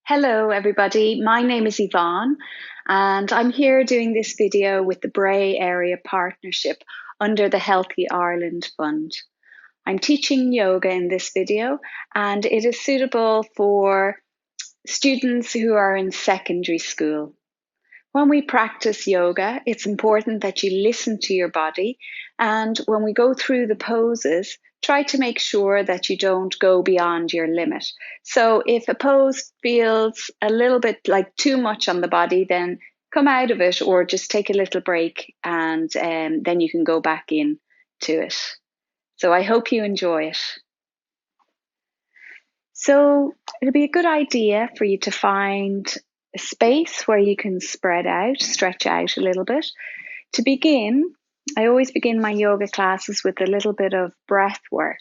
Hello, everybody. My name is Yvonne, and I'm here doing this video with the Bray Area Partnership under the Healthy Ireland Fund. I'm teaching yoga in this video, and it is suitable for students who are in secondary school. When we practice yoga, it's important that you listen to your body, and when we go through the poses, try to make sure that you don't go beyond your limit. So if a pose feels a little bit like too much on the body, then come out of it or just take a little break, and then you can go back in to it. So I hope you enjoy it. So it'll be a good idea for you to find a space where you can spread out, stretch out a little bit. To begin, I always begin my yoga classes with a little bit of breath work.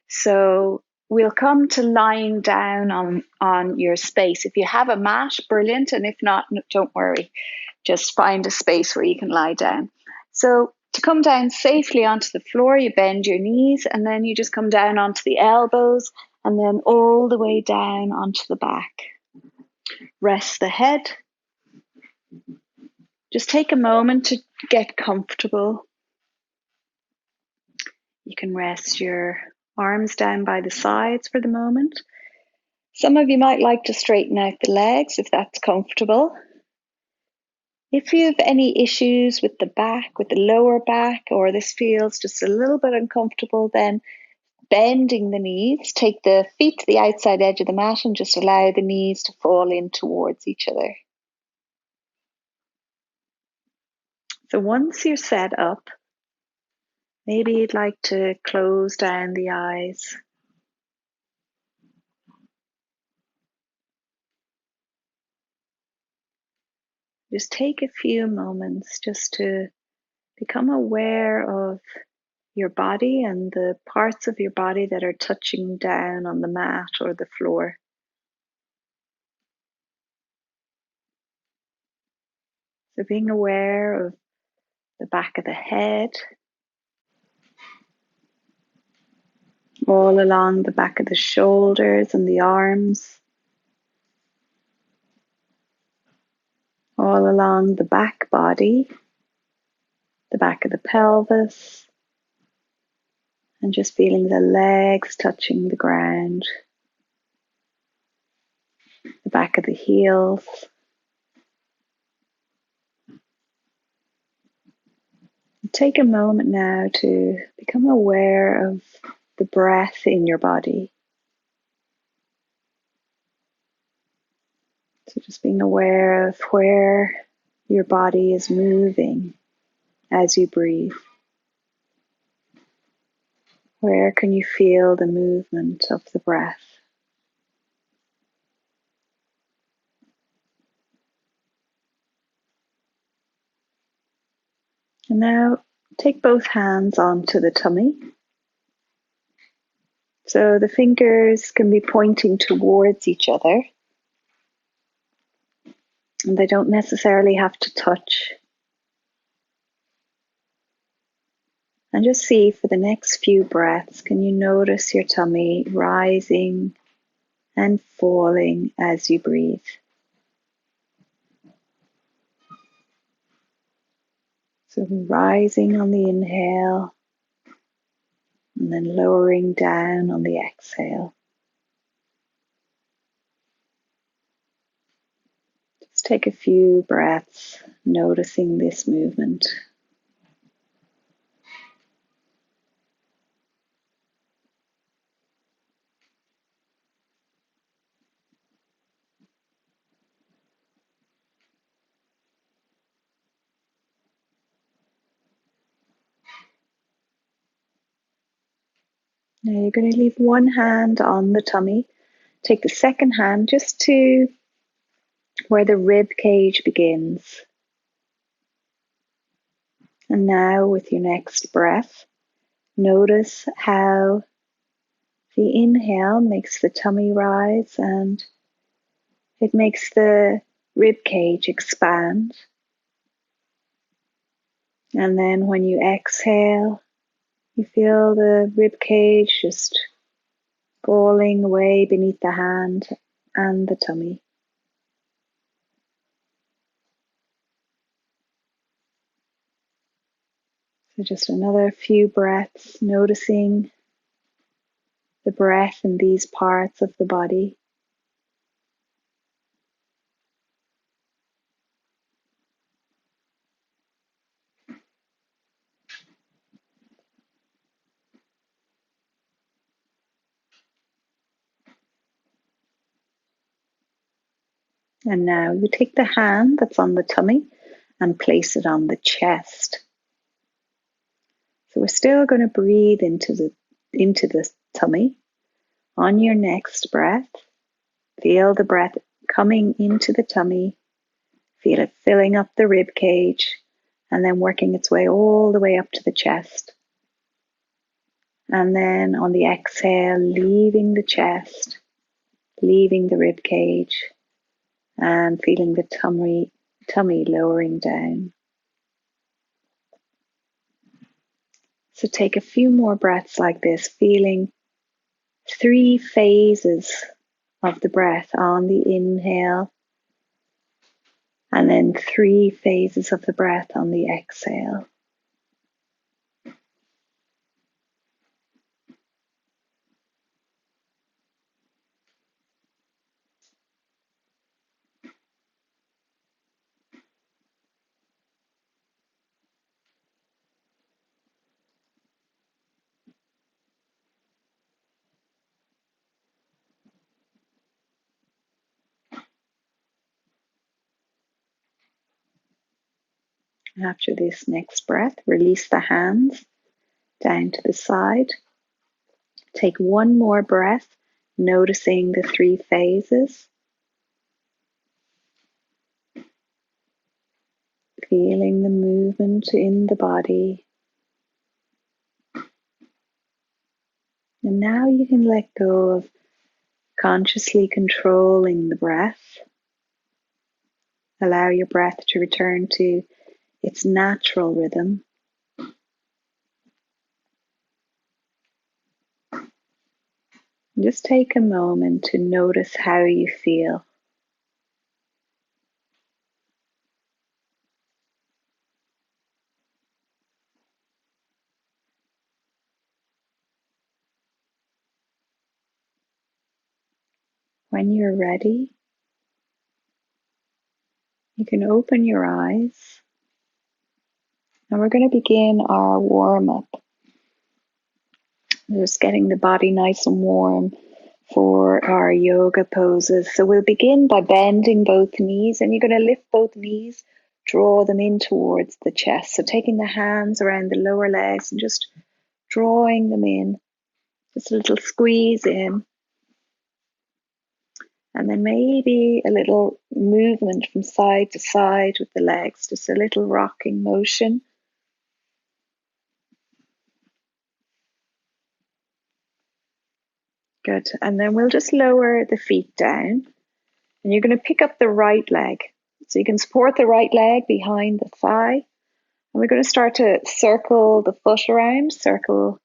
So we'll come to lying down on your space. If you have a mat, brilliant. And if not, don't worry. Just find a space where you can lie down. So to come down safely onto the floor, you bend your knees and then you just come down onto the elbows and then all the way down onto the back. Rest the head. Just take a moment to get comfortable. You can rest your arms down by the sides for the moment. Some of you might like to straighten out the legs if that's comfortable. If you have any issues with the back, with the lower back, or this feels just a little bit uncomfortable, then bending the knees, take the feet to the outside edge of the mat and just allow the knees to fall in towards each other. So once you're set up, maybe you'd like to close down the eyes. Just take a few moments just to become aware of your body and the parts of your body that are touching down on the mat or the floor. So being aware of the back of the head, all along the back of the shoulders and the arms, all along the back body, the back of the pelvis, and just feeling the legs touching the ground, the back of the heels. Take a moment now to become aware of the breath in your body. So just being aware of where your body is moving as you breathe. Where can you feel the movement of the breath? And now take both hands onto the tummy. So the fingers can be pointing towards each other. And they don't necessarily have to touch. And just see for the next few breaths, can you notice your tummy rising and falling as you breathe? So rising on the inhale and then lowering down on the exhale. Just take a few breaths, noticing this movement. Now you're going to leave one hand on the tummy. Take the second hand just to where the rib cage begins. And now with your next breath, notice how the inhale makes the tummy rise and it makes the rib cage expand. And then when you exhale, you feel the rib cage just falling away beneath the hand and the tummy. So just another few breaths, noticing the breath in these parts of the body. And now you take the hand that's on the tummy and place it on the chest. So we're still going to breathe into the tummy. On your next breath, feel the breath coming into the tummy. Feel it filling up the rib cage and then working its way all the way up to the chest. And then on the exhale, leaving the chest, leaving the rib cage, and feeling the tummy lowering down. So take a few more breaths like this, feeling 3 phases of the breath on the inhale, and then 3 phases of the breath on the exhale. After this next breath, release the hands down to the side. Take one more breath, noticing the 3 phases. Feeling the movement in the body. And now you can let go of consciously controlling the breath. Allow your breath to return to its natural rhythm. Just take a moment to notice how you feel. When you're ready, you can open your eyes, and we're going to begin our warm-up. Just getting the body nice and warm for our yoga poses. So we'll begin by bending both knees, and you're going to lift both knees, draw them in towards the chest. So taking the hands around the lower legs and just drawing them in, just a little squeeze in. And then maybe a little movement from side to side with the legs, just a little rocking motion. Good. And then we'll just lower the feet down. And you're going to pick up the right leg. So you can support the right leg behind the thigh. And we're going to start to circle the foot around, circle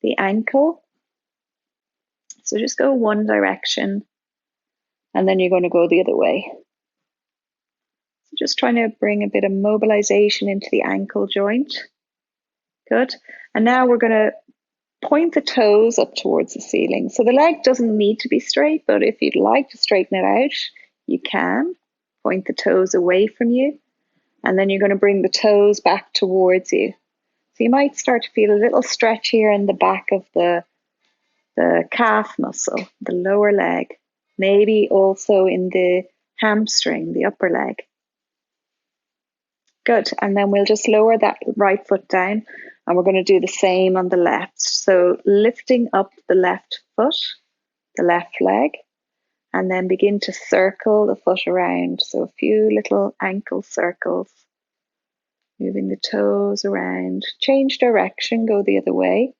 the ankle. So just go one direction, and then you're going to go the other way. So just trying to bring a bit of mobilization into the ankle joint. Good. And now we're going to point the toes up towards the ceiling. So the leg doesn't need to be straight, but if you'd like to straighten it out, you can. Point the toes away from you. And then you're going to bring the toes back towards you. So you might start to feel a little stretch here in the back of the calf muscle, the lower leg, maybe also in the hamstring, the upper leg. Good. And then we'll just lower that right foot down, and we're going to do the same on the left. So lifting up the left foot, the left leg, and then begin to circle the foot around. So a few little ankle circles. Moving the toes around. Change direction, go the other way.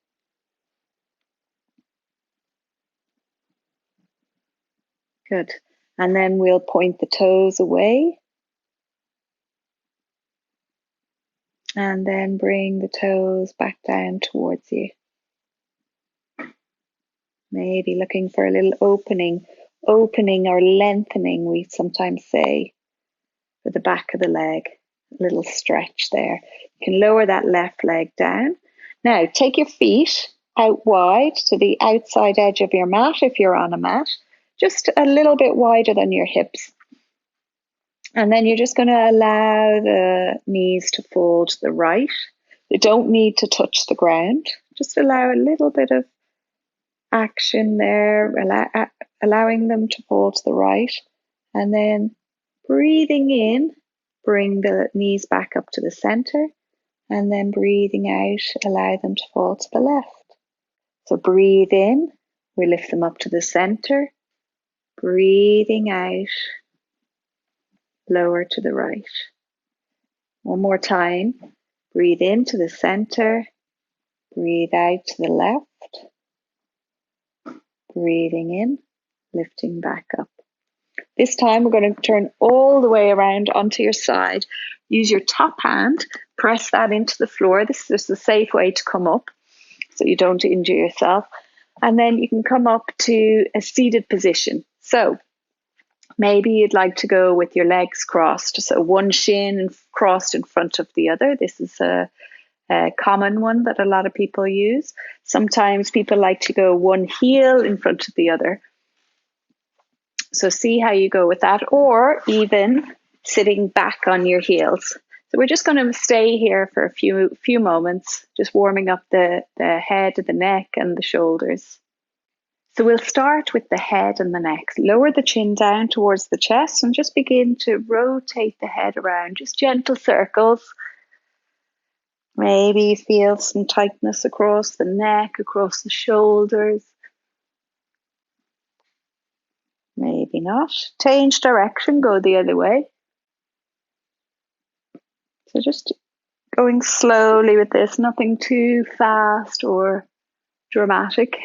Good. And then we'll point the toes away. And then bring the toes back down towards you. Maybe looking for a little opening or lengthening, we sometimes say, for the back of the leg. Little stretch there. You can lower that left leg down. Now take your feet out wide to the outside edge of your mat if you're on a mat, just a little bit wider than your hips. And then you're just going to allow the knees to fold to the right. They don't need to touch the ground. Just allow a little bit of action there, allowing them to fold to the right. And then breathing in, bring the knees back up to the center. And then breathing out, allow them to fall to the left. So breathe in, we lift them up to the center. Breathing out, lower to the right. One more time. Breathe into the center. Breathe out to the left. Breathing in, lifting back up. This time we're going to turn all the way around onto your side. Use your top hand, press that into the floor. This is just a safe way to come up so you don't injure yourself. And then you can come up to a seated position. So maybe you'd like to go with your legs crossed. So one shin crossed in front of the other. This is a common one that a lot of people use. Sometimes people like to go one heel in front of the other. So see how you go with that, or even sitting back on your heels. So we're just going to stay here for a few moments, just warming up the head, the neck, and the shoulders. So we'll start with the head and the neck. Lower the chin down towards the chest and just begin to rotate the head around, just gentle circles. Maybe you feel some tightness across the neck, across the shoulders. Maybe not. Change direction, go the other way. So just going slowly with this, nothing too fast or dramatic.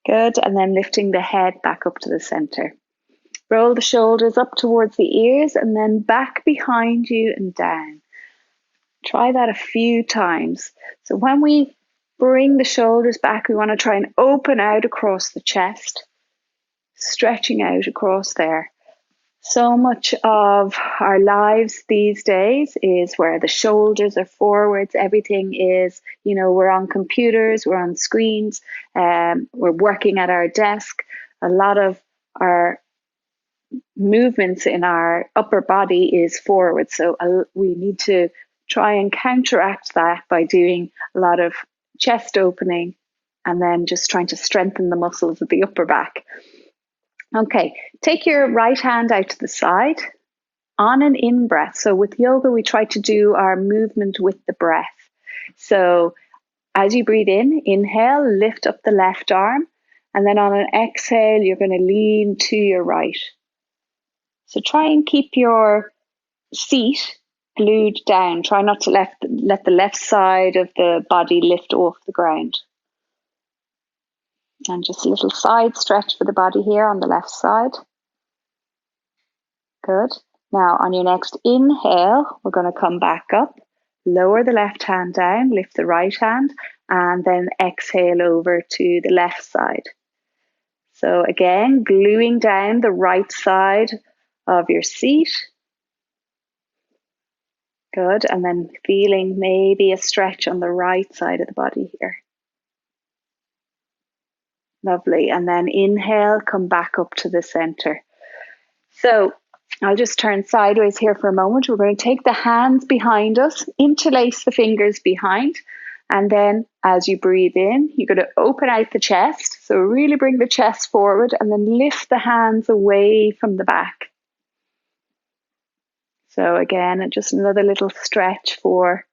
Good, and then lifting the head back up to the center. Roll the shoulders up towards the ears and then back behind you and down. Try that a few times. So when we bring the shoulders back, we want to try and open out across the chest, stretching out across there. So much of our lives these days is where the shoulders are forwards. Everything is, we're on computers, we're on screens, we're working at our desk. A lot of our movements in our upper body is forward. So we need to try and counteract that by doing a lot of chest opening and then just trying to strengthen the muscles of the upper back. Okay, take your right hand out to the side on an in-breath. So with yoga, we try to do our movement with the breath. So as you breathe in, inhale, lift up the left arm. And then on an exhale, you're going to lean to your right. So try and keep your seat glued down. Try not to let the left side of the body lift off the ground. And just a little side stretch for the body here on the left side. Good. Now on your next inhale, we're going to come back up, lower the left hand down, lift the right hand, and then exhale over to the left side. So again, gluing down the right side of your seat. Good. And then feeling maybe a stretch on the right side of the body here. Lovely. And then inhale, come back up to the center. So I'll just turn sideways here for a moment. We're going to take the hands behind us, interlace the fingers behind. And then as you breathe in, you're going to open out the chest. So really bring the chest forward and then lift the hands away from the back. So again, just another little stretch for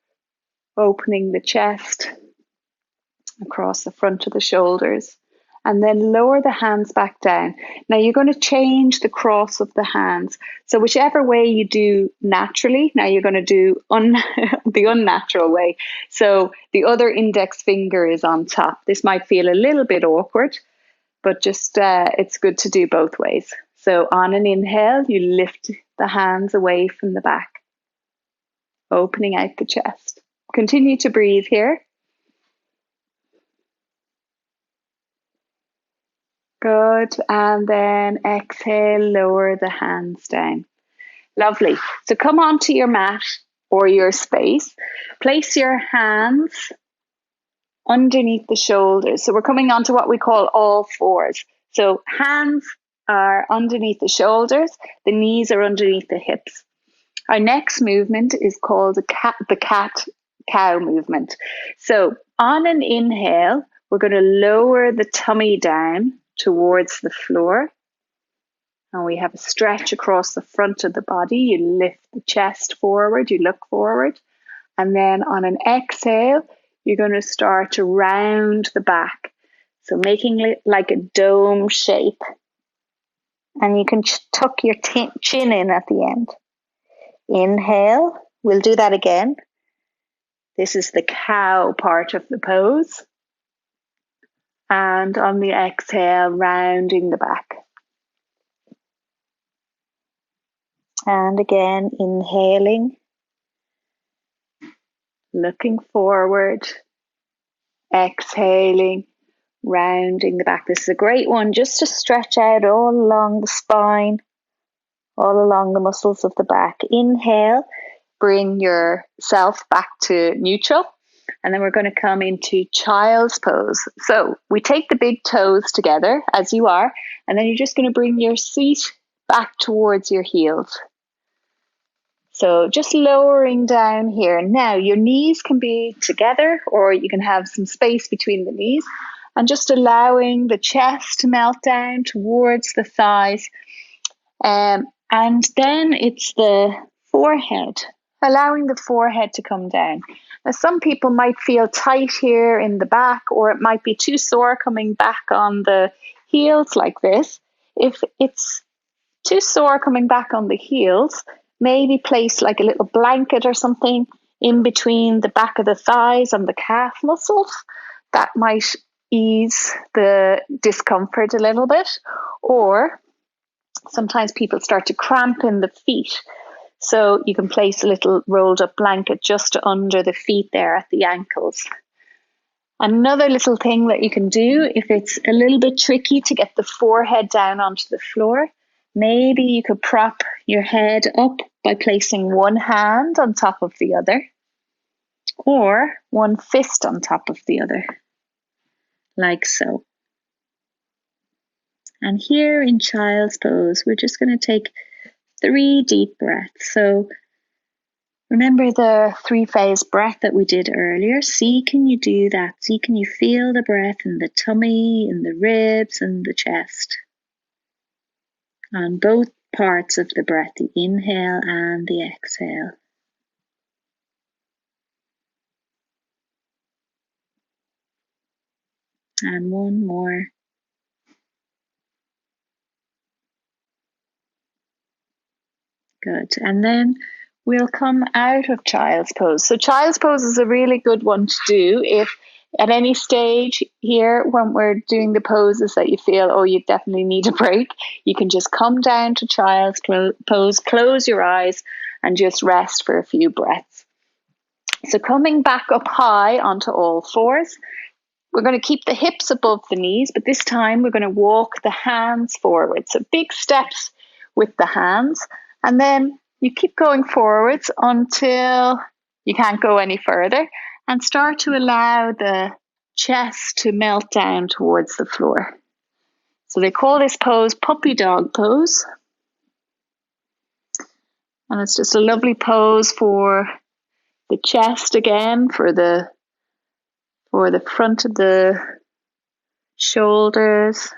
opening the chest across the front of the shoulders. And then lower the hands back down. Now you're going to change the cross of the hands. So whichever way you do naturally, now you're going to do the unnatural way. So the other index finger is on top. This might feel a little bit awkward, but just it's good to do both ways. So on an inhale, you lift the hands away from the back, opening out the chest. Continue to breathe here. Good. And then exhale, lower the hands down. Lovely. So come onto your mat or your space. Place your hands underneath the shoulders. So we're coming on to what we call all fours. So hands are underneath the shoulders, the knees are underneath the hips. Our next movement is called the cat cow movement. So on an inhale, we're going to lower the tummy down towards the floor. And we have a stretch across the front of the body. You lift the chest forward, you look forward. And then on an exhale, you're going to start to round the back. So making it like a dome shape. And you can tuck your chin in at the end. Inhale, we'll do that again. This is the cow part of the pose. And on the exhale, rounding the back. And again, inhaling, looking forward, exhaling, rounding the back. This is a great one just to stretch out all along the spine, all along the muscles of the back. Inhale, bring yourself back to neutral. And then we're going to come into child's pose. So we take the big toes together as you are, and then you're just going to bring your feet back towards your heels. So just lowering down here. Now your knees can be together or you can have some space between the knees, and just allowing the chest to melt down towards the thighs. And then it's the forehead, allowing the forehead to come down. Now some people might feel tight here in the back, or it might be too sore coming back on the heels like this. If it's too sore coming back on the heels, maybe place like a little blanket or something in between the back of the thighs and the calf muscles. That might ease the discomfort a little bit. Or sometimes people start to cramp in the feet. So you can place a little rolled up blanket just under the feet there at the ankles. Another little thing that you can do if it's a little bit tricky to get the forehead down onto the floor, maybe you could prop your head up by placing one hand on top of the other, or one fist on top of the other, like so. And here in child's pose, we're just going to take 3 deep breaths. So remember the 3-phase breath that we did earlier? See, can you do that? See, can you feel the breath in the tummy, in the ribs, and the chest? On both parts of the breath, the inhale and the exhale. And one more. Good. And then we'll come out of child's pose. So child's pose is a really good one to do if at any stage here when we're doing the poses that you feel, oh, you definitely need a break, you can just come down to child's pose, close your eyes, and just rest for a few breaths. So coming back up high onto all fours, we're going to keep the hips above the knees, but this time we're going to walk the hands forward. So big steps with the hands, and then you keep going forwards until you can't go any further, and start to allow the chest to melt down towards the floor. So they call this pose puppy dog pose. And it's just a lovely pose for the chest again, for the front of the shoulders.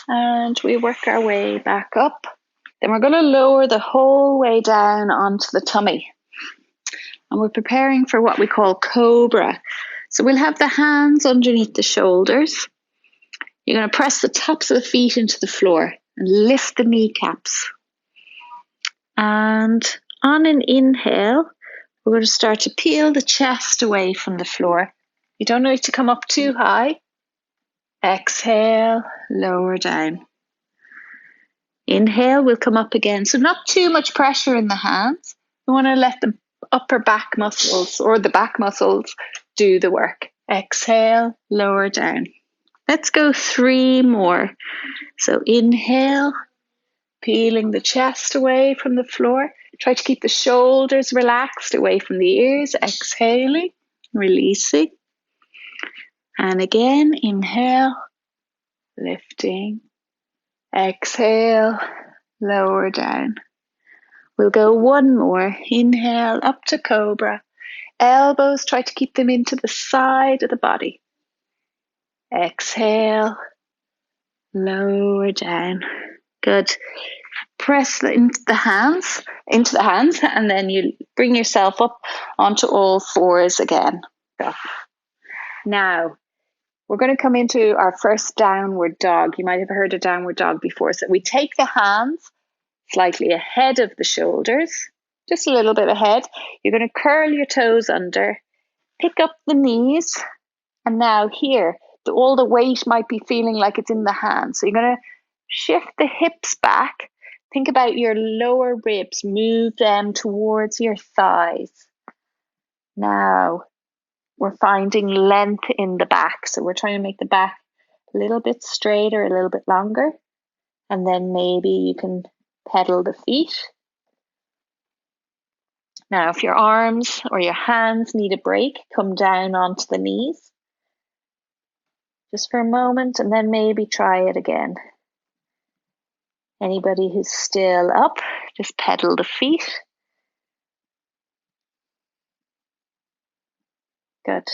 And we work our way back up. Then we're going to lower the whole way down onto the tummy. And we're preparing for what we call Cobra. So we'll have the hands underneath the shoulders. You're going to press the tops of the feet into the floor and lift the kneecaps. And on an inhale, we're going to start to peel the chest away from the floor. You don't need to come up too high. Exhale, lower down. Inhale, we'll come up again. So not too much pressure in the hands. We want to let the upper back muscles or the back muscles do the work. Exhale, lower down. Let's go 3 more. So inhale, Peeling the chest away from the floor. Try to keep the shoulders relaxed away from the ears. Exhaling, releasing. And again, inhale, lifting. Exhale, lower down. We'll go one more. Inhale, up to Cobra. Elbows, try to keep them into the side of the body. Exhale, lower down. Good. Press into the hands, and then you bring yourself up onto all fours again. Go. Now, we're going to come into our first downward dog. You might have heard of downward dog before. So we take the hands slightly ahead of the shoulders, just a little bit ahead. You're going to curl your toes under, pick up the knees, and now here, all the weight might be feeling like it's in the hands. So you're going to shift the hips back. Think about your lower ribs, move them towards your thighs. Now, we're finding length in the back. So we're trying to make the back a little bit straighter, a little bit longer. And then maybe you can pedal the feet. Now, if your arms or your hands need a break, come down onto the knees. Just for a moment, and then maybe try it again. Anybody who's still up, just pedal the feet. Good.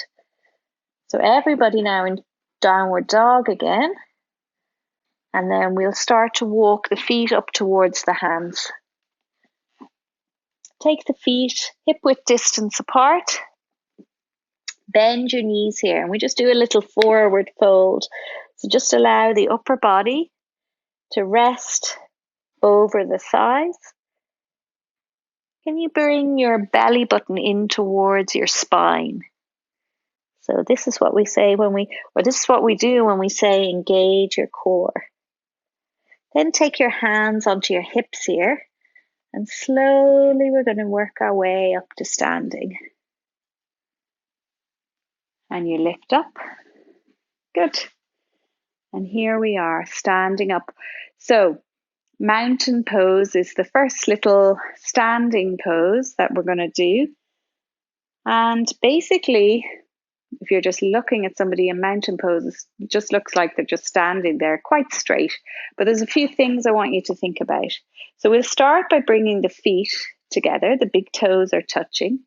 So everybody now in downward dog again. And then we'll start to walk the feet up towards the hands. Take the feet hip-width distance apart. Bend your knees here. And we just do a little forward fold. So just allow the upper body to rest over the thighs. Can you bring your belly button in towards your spine? So this is what we say this is what we do when we say engage your core. Then take your hands onto your hips here, and slowly we're going to work our way up to standing. And you lift up. Good. And here we are, standing up. So mountain pose is the first little standing pose that we're going to do. And basically, if you're just looking at somebody in mountain poses, it just looks like they're just standing there quite straight. But there's a few things I want you to think about. So we'll start by bringing the feet together. The big toes are touching.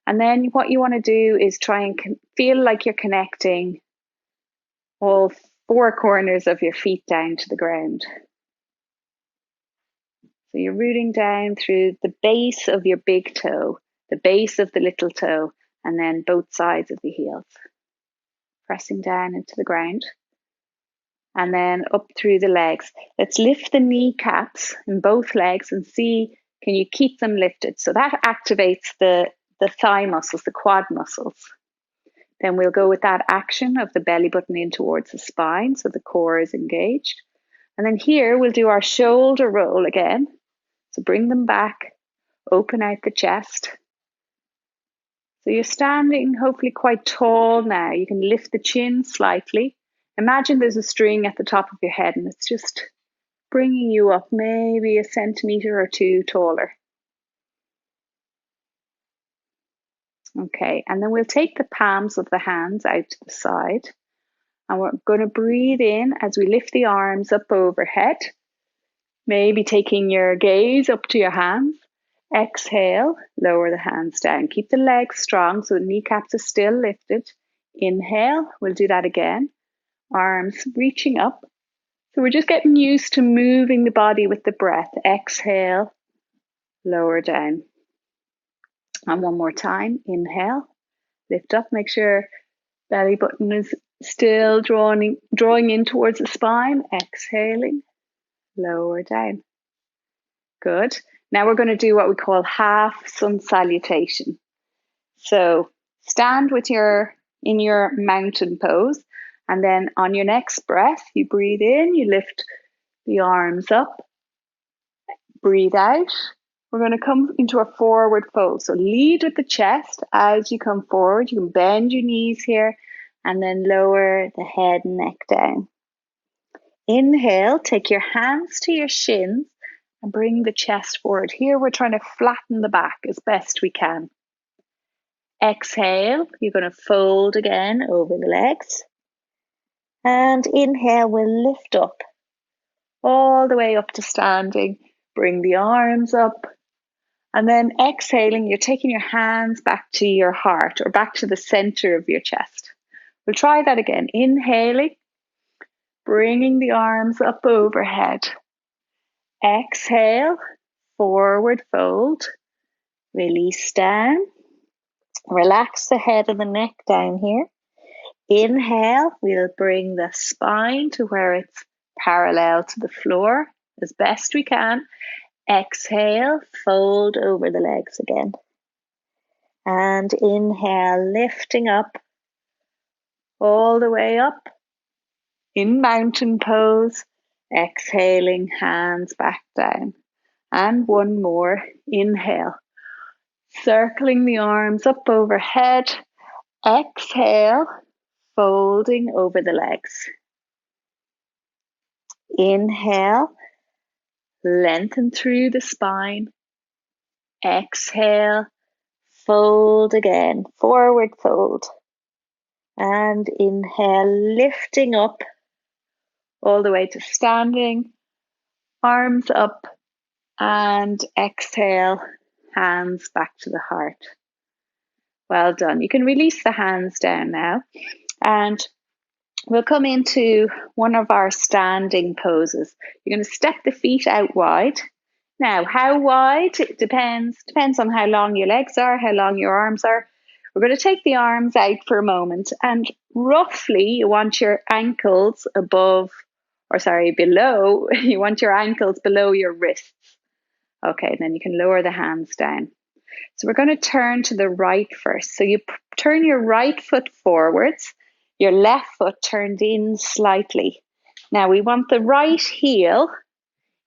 And then what you want to do is try and feel like you're connecting all four corners of your feet down to the ground. So you're rooting down through the base of your big toe, the base of the little toe, and then both sides of the heels. Pressing down into the ground. And then up through the legs. Let's lift the kneecaps in both legs and see, can you keep them lifted? So that activates the thigh muscles, the quad muscles. Then we'll go with that action of the belly button in towards the spine, so the core is engaged. And then here we'll do our shoulder roll again. So bring them back, open out the chest. So you're standing hopefully quite tall now. You can lift the chin slightly. Imagine there's a string at the top of your head and it's just bringing you up maybe a centimeter or two taller. Okay, and then we'll take the palms of the hands out to the side. And we're going to breathe in as we lift the arms up overhead. Maybe taking your gaze up to your hands. Exhale, lower the hands down. Keep the legs strong so the kneecaps are still lifted. Inhale, we'll do that again. Arms reaching up. So we're just getting used to moving the body with the breath. Exhale, lower down. And one more time. Inhale, lift up. Make sure belly button is still drawing in towards the spine. Exhaling, lower down. Good. Now we're going to do what we call half sun salutation. So stand in your mountain pose, and then on your next breath, you breathe in, you lift the arms up, breathe out. We're going to come into a forward fold. So lead with the chest as you come forward. You can bend your knees here and then lower the head and neck down. Inhale, take your hands to your shins And bring the chest forward. Here we're trying to flatten the back as best we can. Exhale, you're going to fold again over the legs. And inhale, we'll lift up all the way up to standing. Bring the arms up. And then exhaling, you're taking your hands back to your heart or back to the center of your chest. We'll try that again. Inhaling, bringing the arms up overhead. Exhale, forward fold. Release down. Relax the head and the neck down here. Inhale, we'll bring the spine to where it's parallel to the floor as best we can. Exhale, fold over the legs again. And inhale, lifting up, all the way up in mountain pose. Exhaling, hands back down. And one more, inhale. Circling the arms up overhead. Exhale, folding over the legs. Inhale, lengthen through the spine. Exhale, fold again, forward fold. And inhale, lifting up all the way to standing. Arms up and exhale, hands back to the heart. Well done. You can release the hands down now. And we'll come into one of our standing poses. You're going to step the feet out wide. Now, how wide? It depends on how long your legs are, how long your arms are. We're going to take the arms out for a moment, and roughly you want your ankles below, you want your ankles below your wrists. Okay, then you can lower the hands down. So we're going to turn to the right first. So you turn your right foot forwards, your left foot turned in slightly. Now we want the right heel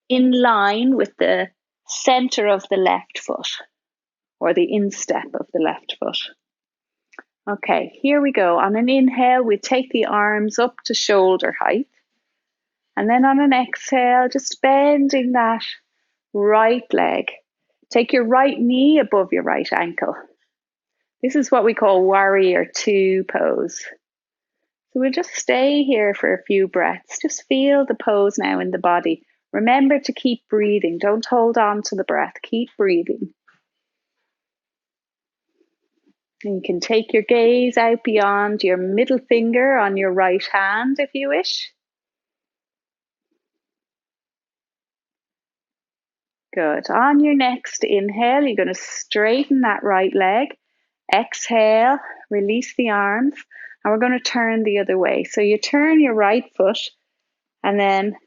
in line with the center of the left foot, or the instep of the left foot. Okay, here we go. On an inhale, we take the arms up to shoulder height. And then on an exhale, just bending that right leg. Take your right knee above your right ankle. This is what we call warrior two pose. So we'll just stay here for a few breaths. Just feel the pose now in the body. Remember to keep breathing. Don't hold on to the breath. Keep breathing. And you can take your gaze out beyond your middle finger on your right hand if you wish. Good. On your next inhale, you're going to straighten that right leg. Exhale, release the arms, and we're going to turn the other way. So you turn your right foot and then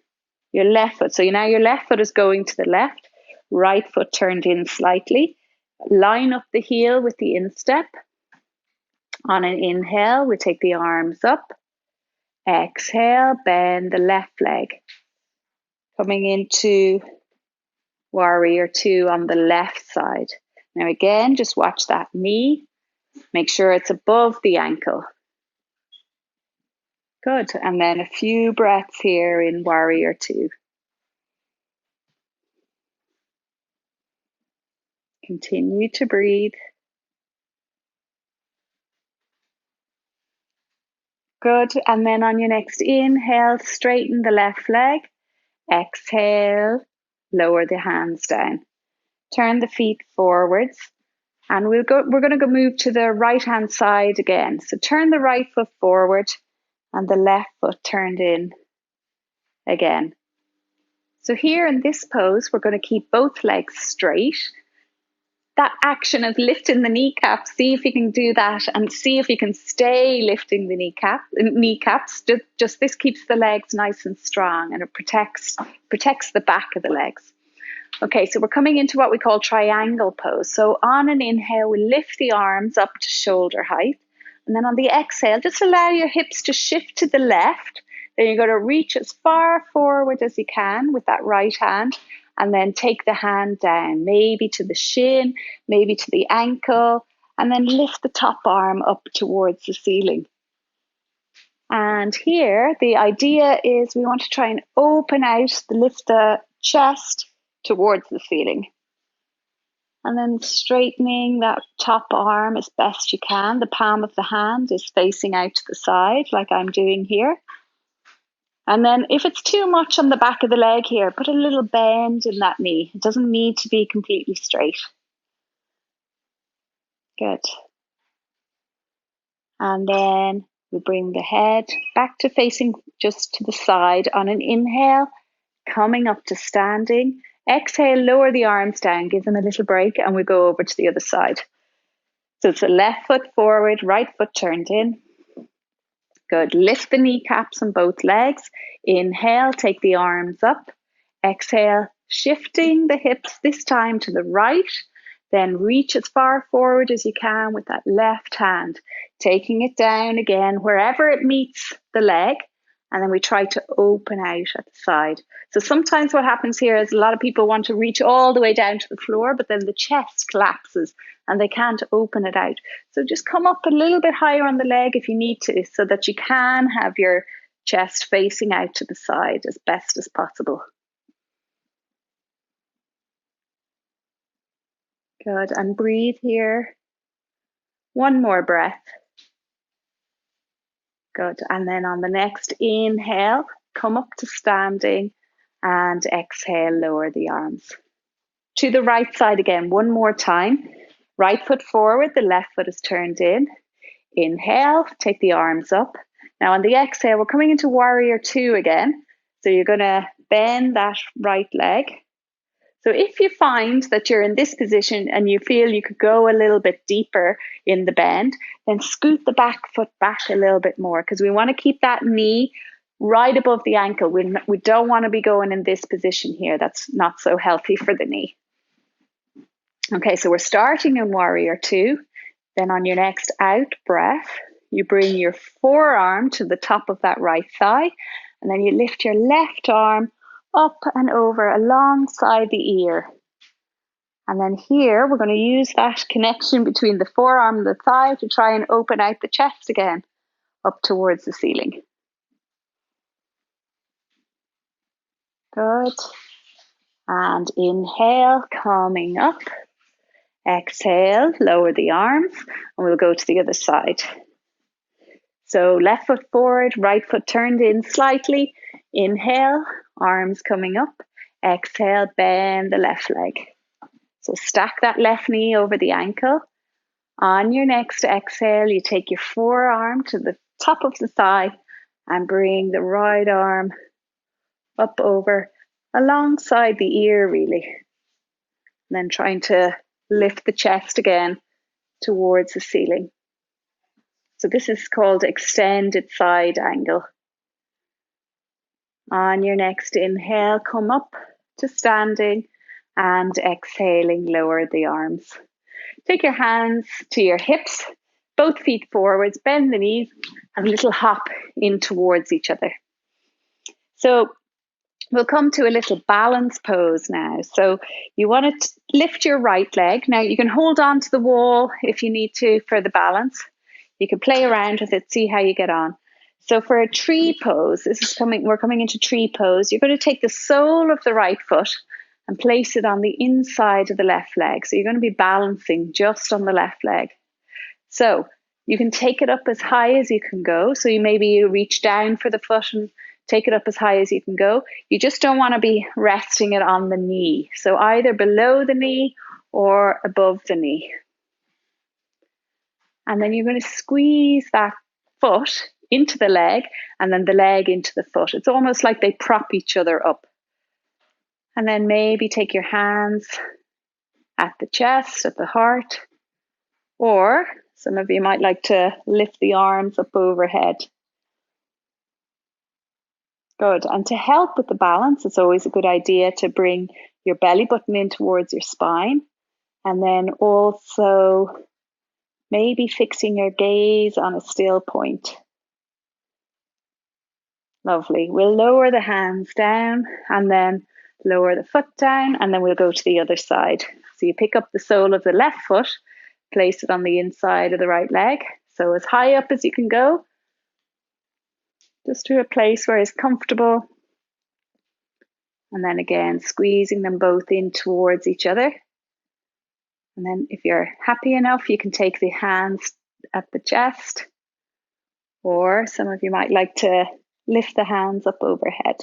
your left foot. So now your left foot is going to the left, right foot turned in slightly. Line up the heel with the instep. On an inhale, we take the arms up. Exhale, bend the left leg. Coming into warrior two on the left side. Now again, just watch that knee. Make sure it's above the ankle. Good. And then a few breaths here in warrior two. Continue to breathe. Good. And then on your next inhale, straighten the left leg. Exhale, lower the hands down. Turn the feet forwards. And we're going to move to the right hand side again. So turn the right foot forward and the left foot turned in again. So here in this pose, we're going to keep both legs straight. That action of lifting the kneecaps, see if you can do that and see if you can stay lifting the kneecaps. Just this keeps the legs nice and strong, and it protects the back of the legs. Okay, so we're coming into what we call triangle pose. So on an inhale, we lift the arms up to shoulder height. And then on the exhale, just allow your hips to shift to the left. Then you're going to reach as far forward as you can with that right hand. And then take the hand down, maybe to the shin, maybe to the ankle. And then lift the top arm up towards the ceiling. And here, the idea is we want to try and open out, lift the chest, towards the ceiling. And then straightening that top arm as best you can. The palm of the hand is facing out to the side like I'm doing here. And then if it's too much on the back of the leg here, put a little bend in that knee. It doesn't need to be completely straight. Good. And then we bring the head back to facing just to the side on an inhale, coming up to standing. Exhale, lower the arms down, give them a little break, and we go over to the other side. So it's the left foot forward, right foot turned in. Good. Lift the kneecaps on both legs. Inhale, take the arms up. Exhale, shifting the hips this time to the right. Then reach as far forward as you can with that left hand, taking it down again wherever it meets the leg. And then we try to open out at the side. So sometimes what happens here is a lot of people want to reach all the way down to the floor, but then the chest collapses and they can't open it out. So just come up a little bit higher on the leg if you need to, so that you can have your chest facing out to the side as best as possible. Good. And breathe here. One more breath. Good. And then on the next inhale, come up to standing, and exhale, lower the arms. To the right side again, one more time. Right foot forward, the left foot is turned in. Inhale, take the arms up. Now on the exhale, we're coming into warrior two again. So you're going to bend that right leg. So if you find that you're in this position and you feel you could go a little bit deeper in the bend, then scoot the back foot back a little bit more, because we want to keep that knee right above the ankle. We don't want to be going in this position here. That's not so healthy for the knee. Okay, so we're starting in warrior two. Then on your next out breath, you bring your forearm to the top of that right thigh, and then you lift your left arm up and over alongside the ear. And then here, we're going to use that connection between the forearm and the thigh to try and open out the chest again, up towards the ceiling. Good. And inhale, coming up. Exhale, lower the arms, and we'll go to the other side. So left foot forward, right foot turned in slightly. Inhale, arms coming up. Exhale, bend the left leg. So stack that left knee over the ankle. On your next exhale, you take your forearm to the top of the thigh and bring the right arm up over alongside the ear, really. And then trying to lift the chest again towards the ceiling. So this is called extended side angle. On your next inhale, come up to standing, and exhaling, lower the arms. Take your hands to your hips, both feet forwards, bend the knees, and a little hop in towards each other. So we'll come to a little balance pose now. So you want to lift your right leg. Now you can hold on to the wall if you need to for the balance. You can play around with it, see how you get on. So for a tree pose, we're coming into tree pose. You're going to take the sole of the right foot and place it on the inside of the left leg. So you're going to be balancing just on the left leg. So you can take it up as high as you can go. So you reach down for the foot and take it up as high as you can go. You just don't want to be resting it on the knee. So either below the knee or above the knee. And then you're going to squeeze that foot into the leg and then the leg into the foot. It's almost like they prop each other up. And then maybe take your hands at the chest, at the heart, or some of you might like to lift the arms up overhead. Good. And to help with the balance, it's always a good idea to bring your belly button in towards your spine, and then also maybe fixing your gaze on a still point. Lovely. We'll lower the hands down and then lower the foot down, and then we'll go to the other side. So you pick up the sole of the left foot, place it on the inside of the right leg. So as high up as you can go, just to a place where it's comfortable. And then again, squeezing them both in towards each other. And then if you're happy enough, you can take the hands at the chest, or some of you might like to lift the hands up overhead.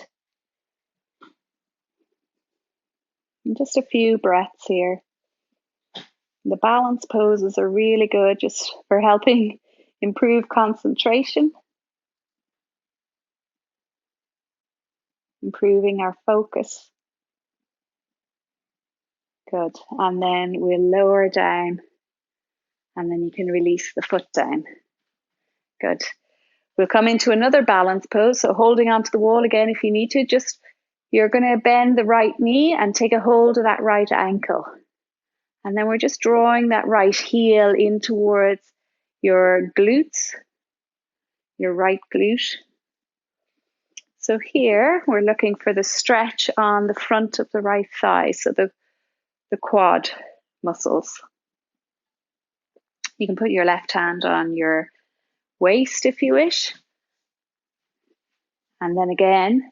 And just a few breaths here. The balance poses are really good just for helping improve concentration, improving our focus. Good. And then we'll lower down, and then you can release the foot down. Good. We'll come into another balance pose. So holding onto the wall again if you need to. Just you're going to bend the right knee and take a hold of that right ankle. And then we're just drawing that right heel in towards your glutes, your right glute. So here we're looking for the stretch on the front of the right thigh, so the quad muscles. You can put your left hand on your waist if you wish. And then again,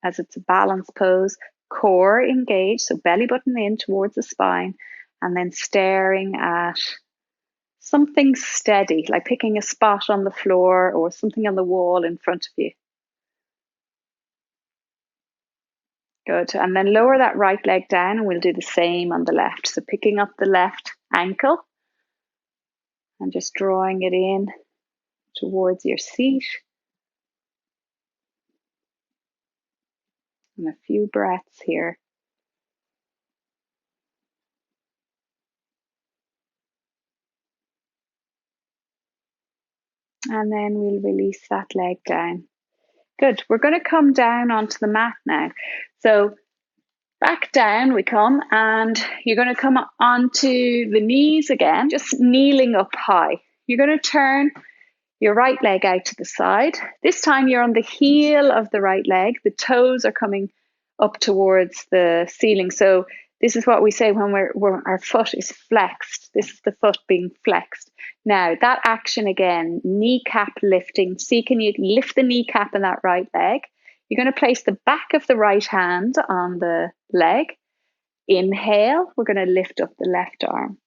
as it's a balance pose, core engaged, so belly button in towards the spine, and then staring at something steady, like picking a spot on the floor or something on the wall in front of you. Good. And then lower that right leg down, and we'll do the same on the left. So picking up the left ankle and just drawing it in towards your seat. And a few breaths here. And then we'll release that leg down. Good. We're going to come down onto the mat now. So back down we come, and you're going to come onto the knees again, just kneeling up high. You're going to turn your right leg out to the side. This time you're on the heel of the right leg. The toes are coming up towards the ceiling. So this is what we say when our foot is flexed. This is the foot being flexed. Now that action again, kneecap lifting. See, can you lift the kneecap in that right leg? You're going to place the back of the right hand on the leg. Inhale, we're going to lift up the left arm.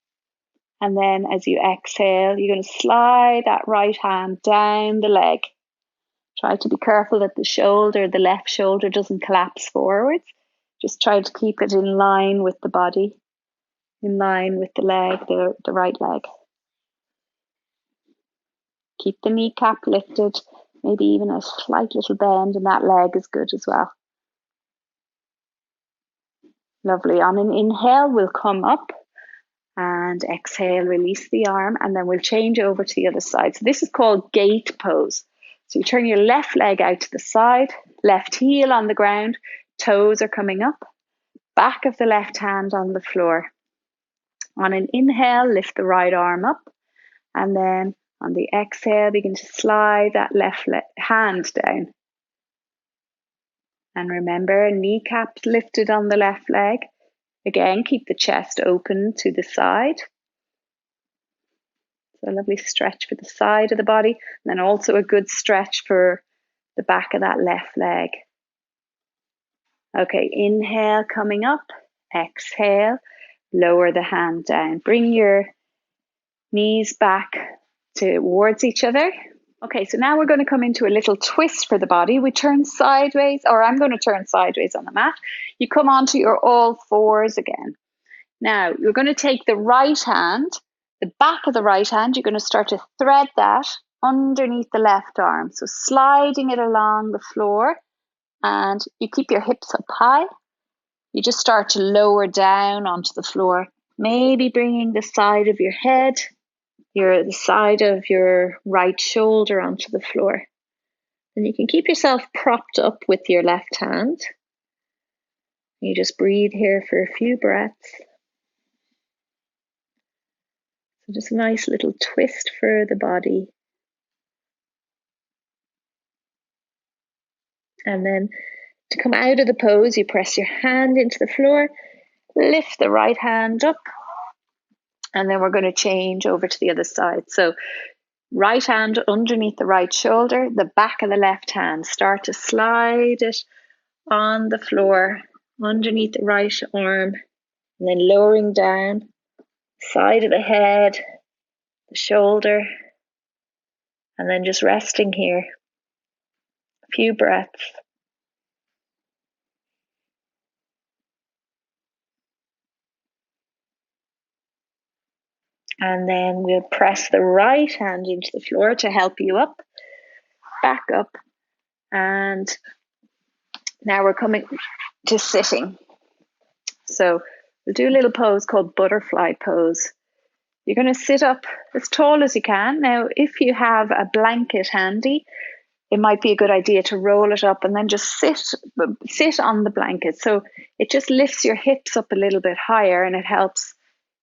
And then as you exhale, you're going to slide that right hand down the leg. Try to be careful that the left shoulder doesn't collapse forwards. Just try to keep it in line with the body, in line with the leg, the right leg. Keep the kneecap lifted, maybe even a slight little bend in that leg is good as well. Lovely. On an inhale, we'll come up. And exhale, release the arm, and then we'll change over to the other side. So this is called gate pose. So you turn your left leg out to the side, left heel on the ground, toes are coming up, back of the left hand on the floor. On an inhale, lift the right arm up, and then on the exhale, begin to slide that left hand down. And remember, kneecaps lifted on the left leg. Again, keep the chest open to the side. So a lovely stretch for the side of the body, and then also a good stretch for the back of that left leg. Okay, inhale coming up, exhale, lower the hand down. Bring your knees back towards each other. Okay, so now we're going to come into a little twist for the body. We turn sideways, or I'm going to turn sideways on the mat. You come onto your all fours again. Now, you're going to take the right hand, the back of the right hand, you're going to start to thread that underneath the left arm. So sliding it along the floor, and you keep your hips up high. You just start to lower down onto the floor, maybe bringing the side of your head, the side of your right shoulder onto the floor. And you can keep yourself propped up with your left hand. You just breathe here for a few breaths. So just a nice little twist for the body. And then to come out of the pose, you press your hand into the floor, lift the right hand up, and then we're going to change over to the other side. So right hand underneath the right shoulder, the back of the left hand. Start to slide it on the floor underneath the right arm, and then lowering down, side of the head, the shoulder, and then just resting here. A few breaths. And then we'll press the right hand into the floor to help you up, back up. And now we're coming to sitting. So we'll do a little pose called butterfly pose. You're going to sit up as tall as you can. Now, if you have a blanket handy, it might be a good idea to roll it up and then just sit on the blanket. So it just lifts your hips up a little bit higher and it helps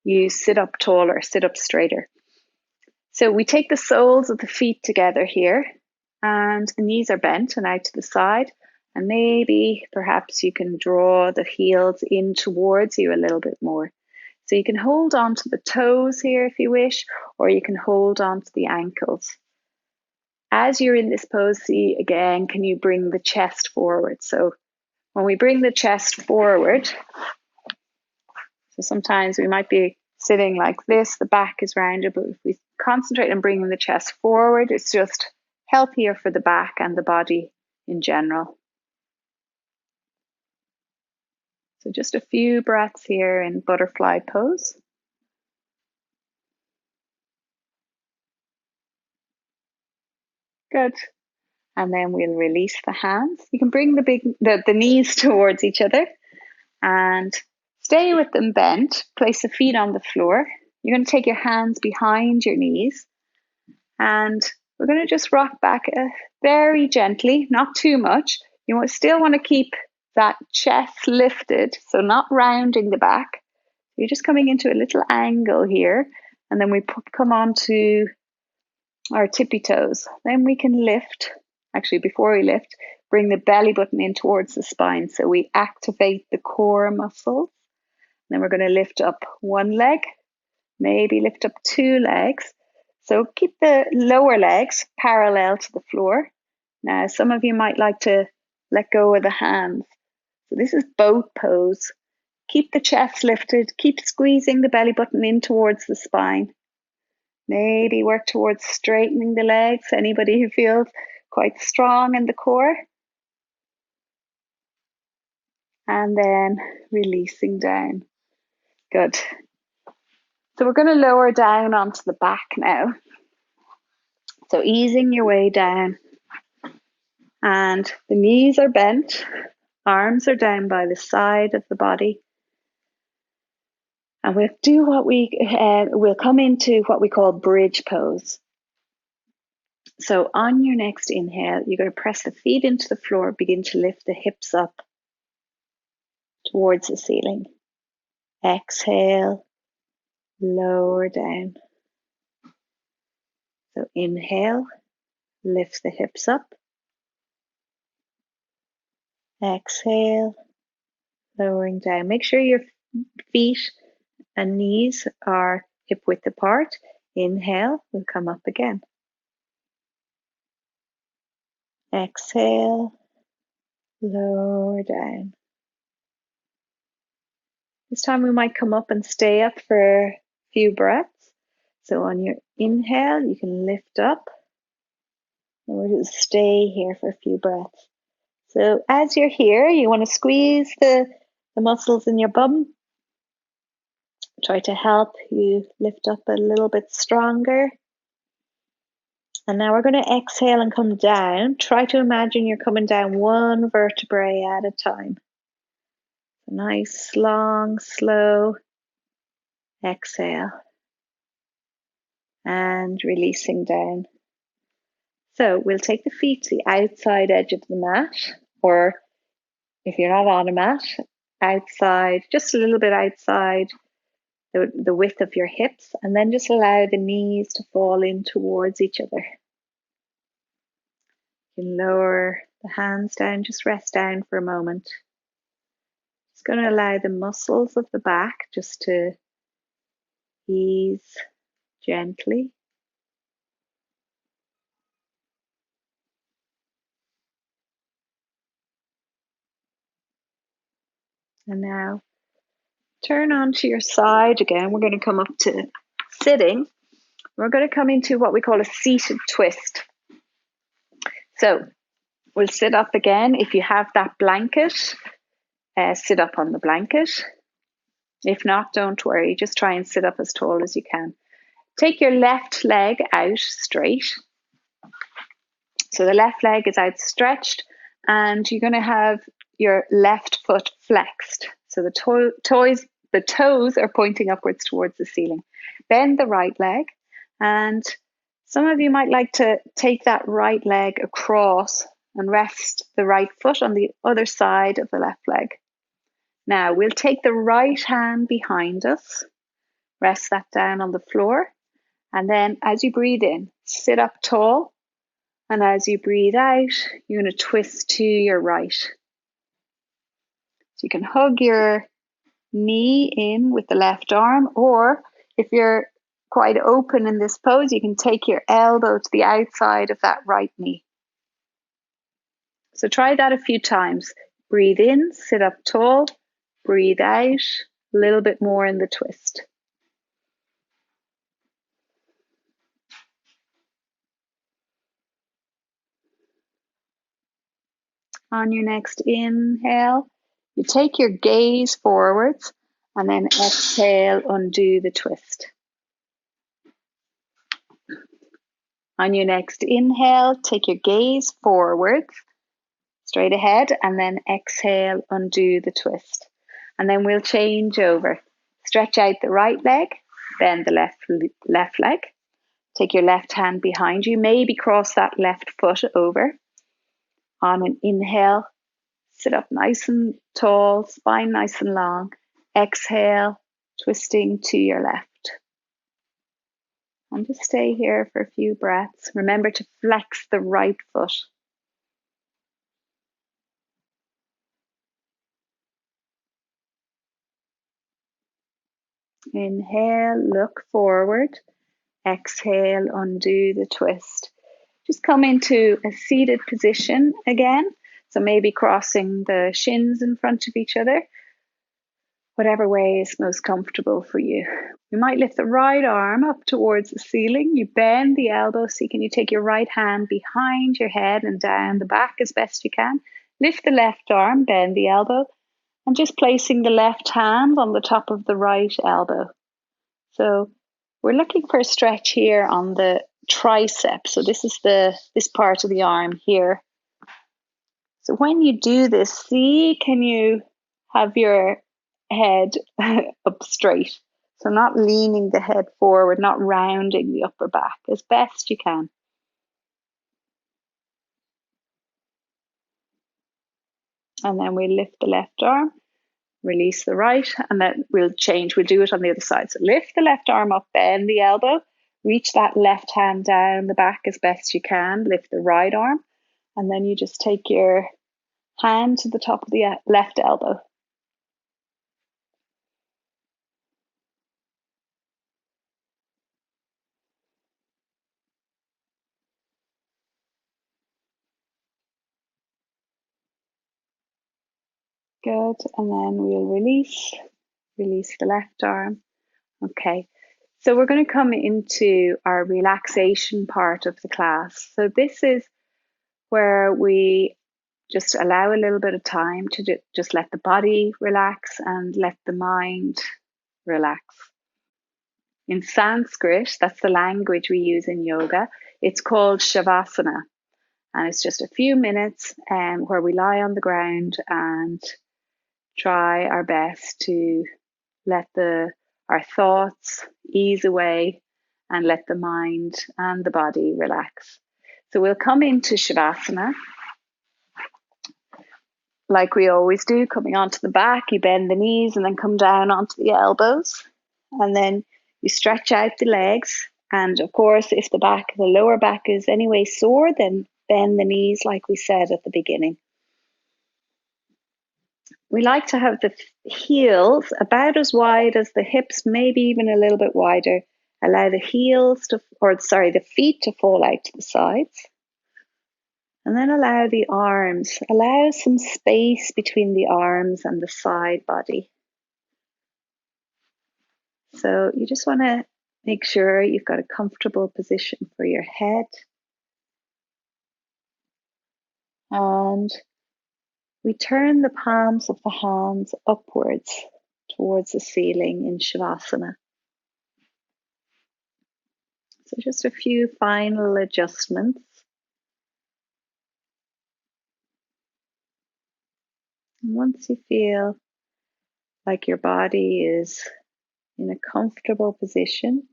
you sit up taller, sit up straighter. So we take the soles of the feet together here, and the knees are bent and out to the side. And maybe perhaps you can draw the heels in towards you a little bit more. So you can hold on to the toes here if you wish, or you can hold on to the ankles. As you're in this pose, see again, can you bring the chest forward? So when we bring the chest forward, so sometimes we might be sitting like this, the back is rounded, but if we concentrate on bringing the chest forward, it's just healthier for the back and the body in general. So just a few breaths here in butterfly pose. Good. And then we'll release the hands. You can bring the knees towards each other and stay with them bent. Place the feet on the floor. You're going to take your hands behind your knees and we're going to just rock back very gently, not too much. You still want to keep that chest lifted, so not rounding the back. You're just coming into a little angle here, and then we come on to our tippy toes. Then we can lift. Actually, before we lift, bring the belly button in towards the spine. So we activate the core muscles. Then we're going to lift up one leg, maybe lift up two legs. So keep the lower legs parallel to the floor. Now, some of you might like to let go of the hands. So this is boat pose. Keep the chest lifted. Keep squeezing the belly button in towards the spine. Maybe work towards straightening the legs. Anybody who feels quite strong in the core. And then releasing down. Good. So we're going to lower down onto the back now. So easing your way down. And the knees are bent. Arms are down by the side of the body. And we'll do we'll come into what we call bridge pose. So on your next inhale, you're going to press the feet into the floor, begin to lift the hips up towards the ceiling. Exhale, lower down. So inhale, lift the hips up. Exhale, lowering down. Make sure your feet and knees are hip width apart. Inhale, we'll come up again. Exhale, lower down. This time we might come up and stay up for a few breaths. So on your inhale, you can lift up. And we'll just stay here for a few breaths. So as you're here, you want to squeeze the muscles in your bum. Try to help you lift up a little bit stronger. And now we're going to exhale and come down. Try to imagine you're coming down one vertebrae at a time. A nice, long, slow exhale. And releasing down. So we'll take the feet to the outside edge of the mat, or if you're not on a mat, outside, just a little bit outside the width of your hips, and then just allow the knees to fall in towards each other. You can lower the hands down, just rest down for a moment. Just going to allow the muscles of the back just to ease gently. And now turn onto your side again. We're going to come up to sitting. We're going to come into what we call a seated twist. So we'll sit up again. If you have that blanket, sit up on the blanket. If not, don't worry. Just try and sit up as tall as you can. Take your left leg out straight. So the left leg is outstretched, and you're going to have your left foot flexed. So the toes are pointing upwards towards the ceiling. Bend the right leg, and some of you might like to take that right leg across and rest the right foot on the other side of the left leg. Now we'll take the right hand behind us, rest that down on the floor, and then as you breathe in, sit up tall. And as you breathe out, you're going to twist to your right. So you can hug your knee in with the left arm, or if you're quite open in this pose, you can take your elbow to the outside of that right knee. So try that a few times. Breathe in, sit up tall. Breathe out, a little bit more in the twist. On your next inhale, you take your gaze forwards, and then exhale, undo the twist. On your next inhale, take your gaze forwards, straight ahead, and then exhale, undo the twist. And then we'll change over. Stretch out the right leg, bend the left leg. Take your left hand behind you, maybe cross that left foot over. On an inhale, sit up nice and tall, spine nice and long. Exhale, twisting to your left. And just stay here for a few breaths. Remember to flex the right foot. Inhale, look forward. Exhale, undo the twist. Just come into a seated position again. So maybe crossing the shins in front of each other. Whatever way is most comfortable for you. You might lift the right arm up towards the ceiling. You bend the elbow, so you take your right hand behind your head and down the back as best you can. Lift the left arm, bend the elbow, and just placing the left hand on the top of the right elbow. So we're looking for a stretch here on the tricep. So this is this part of the arm here. So when you do this, see, can you have your head up straight? So not leaning the head forward, not rounding the upper back, as best you can. And then we lift the left arm, release the right, and then we'll change. We'll do it on the other side. So lift the left arm up, bend the elbow, reach that left hand down the back as best you can, lift the right arm, and then you just take your hand to the top of the left elbow. Good, and then we'll release the left arm. Okay, so we're going to come into our relaxation part of the class. So this is where we just allow a little bit of time to just let the body relax and let the mind relax. In Sanskrit, that's the language we use in yoga, it's called Shavasana. And it's just a few minutes where we lie on the ground and try our best to let our thoughts ease away and let the mind and the body relax. So we'll come into Shavasana like we always do, coming onto the back. You bend the knees and then come down onto the elbows. And then you stretch out the legs. And of course, if the lower back is anyway sore, then bend the knees like we said at the beginning. We like to have the heels about as wide as the hips, maybe even a little bit wider. Allow the feet to fall out to the sides. And then allow the arms, allow some space between the arms and the side body. So you just want to make sure you've got a comfortable position for your head. And we turn the palms of the hands upwards towards the ceiling in Shavasana. So just a few final adjustments. And once you feel like your body is in a comfortable position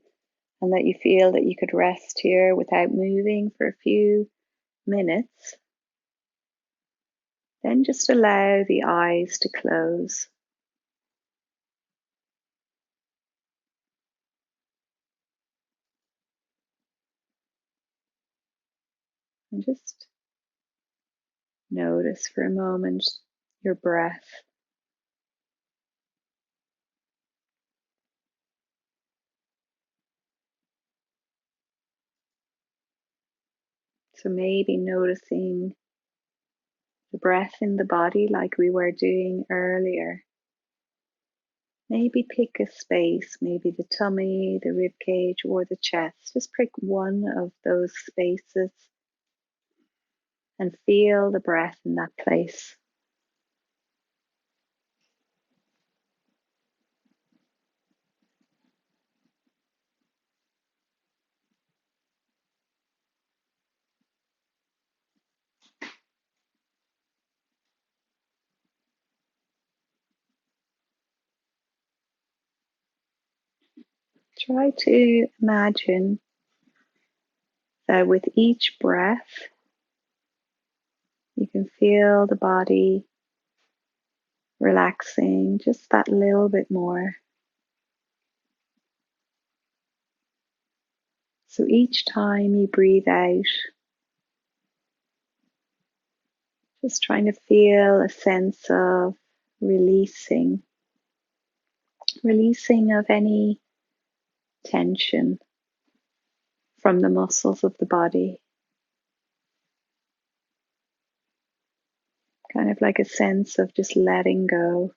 and that you feel that you could rest here without moving for a few minutes, then just allow the eyes to close. And just notice for a moment your breath. So maybe noticing the breath in the body like we were doing earlier. Maybe pick a space, maybe the tummy, the rib cage, or the chest. Just pick one of those spaces and feel the breath in that place. Try to imagine that with each breath, you can feel the body relaxing just that little bit more. So each time you breathe out, just trying to feel a sense of releasing of any tension from the muscles of the body. Kind of like a sense of just letting go.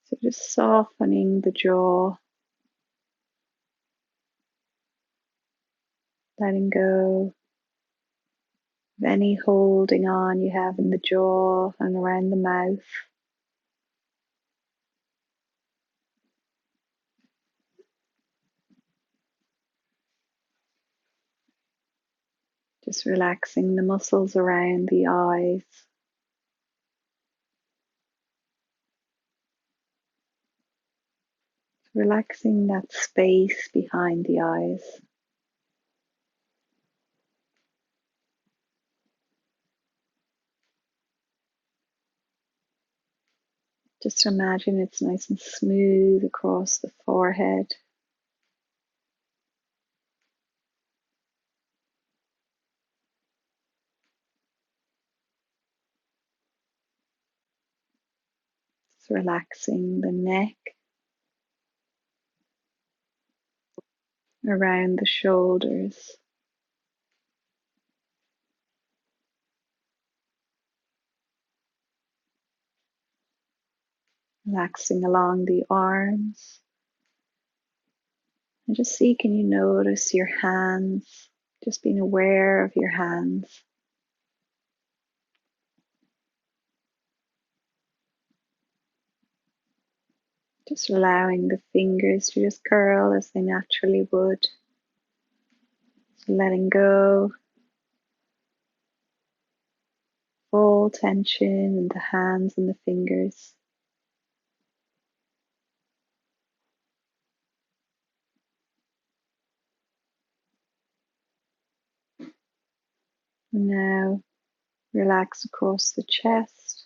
So just softening the jaw, letting go of any holding on you have in the jaw and around the mouth. Just relaxing the muscles around the eyes. Relaxing that space behind the eyes. Just imagine it's nice and smooth across the forehead. Just relaxing the neck, around the shoulders. Relaxing along the arms. And just see, can you notice your hands? Just being aware of your hands. Just allowing the fingers to just curl as they naturally would. So letting go. Full tension in the hands and the fingers. Now relax across the chest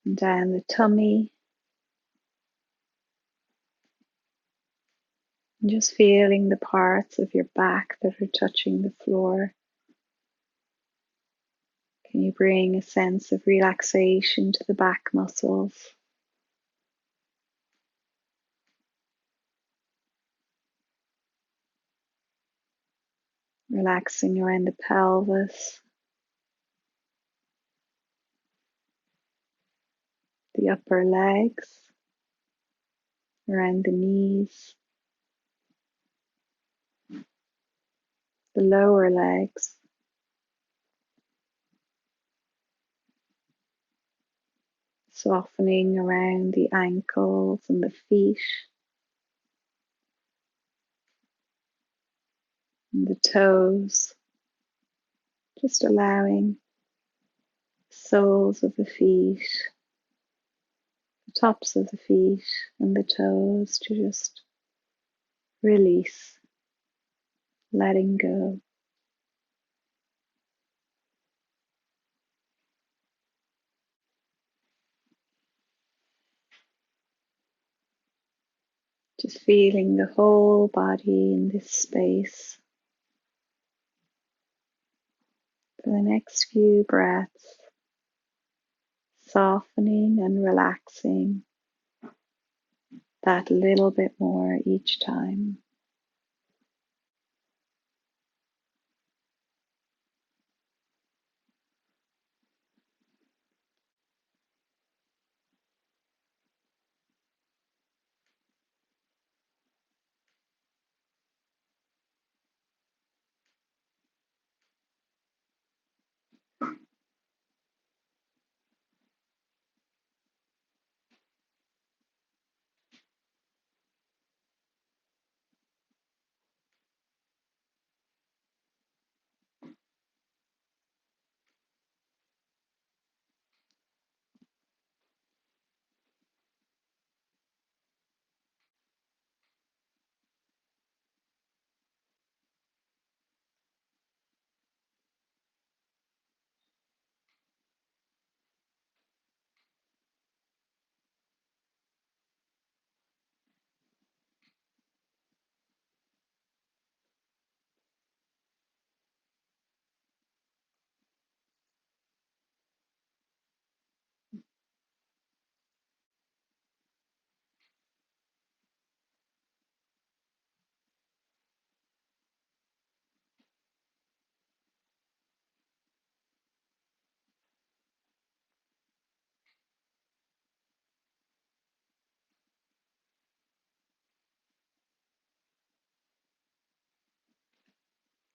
and down the tummy. And just feeling the parts of your back that are touching the floor. Can you bring a sense of relaxation to the back muscles? Relaxing around the pelvis, the upper legs, around the knees, the lower legs, softening around the ankles and the feet, and the toes, just allowing the soles of the feet, the tops of the feet and the toes to just release, letting go. Just feeling the whole body in this space. For the next few breaths, softening and relaxing that little bit more each time.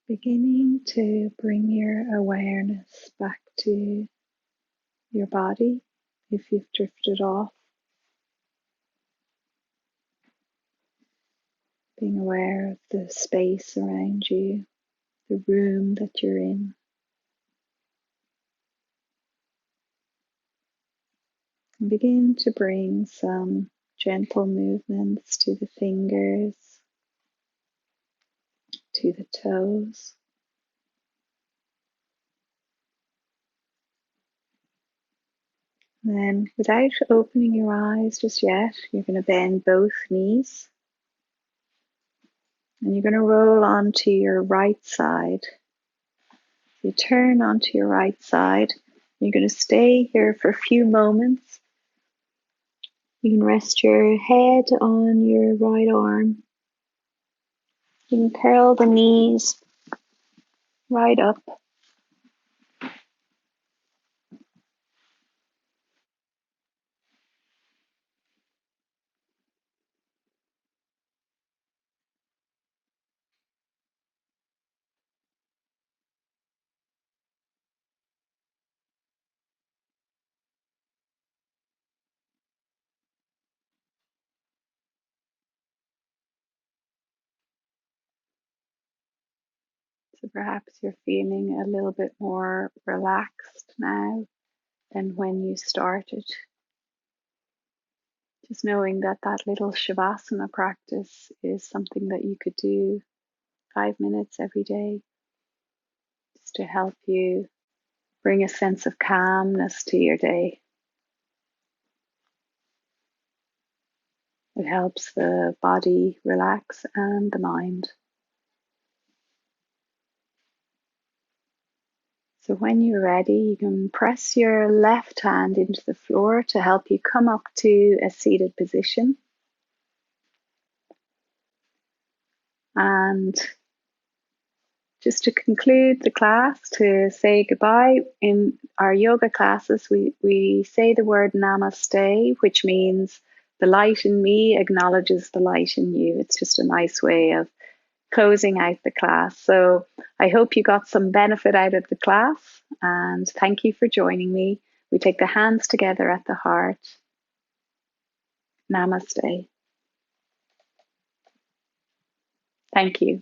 Beginning to bring your awareness back to your body if you've drifted off. Being aware of the space around you, the room that you're in. And begin to bring some gentle movements to the fingers, to the toes. Then, without opening your eyes just yet, you're going to bend both knees. And you're going to roll onto your right side. You turn onto your right side. You're going to stay here for a few moments. You can rest your head on your right arm. You can curl the knees right up. So perhaps you're feeling a little bit more relaxed now than when you started. Just knowing that that little Shavasana practice is something that you could do 5 minutes every day, just to help you bring a sense of calmness to your day. It helps the body relax and the mind. So when you're ready, you can press your left hand into the floor to help you come up to a seated position. And just to conclude the class, to say goodbye, in our yoga classes, we say the word namaste, which means the light in me acknowledges the light in you. It's just a nice way of closing out the class. So I hope you got some benefit out of the class, and thank you for joining me. We take the hands together at the heart. Namaste. Thank you.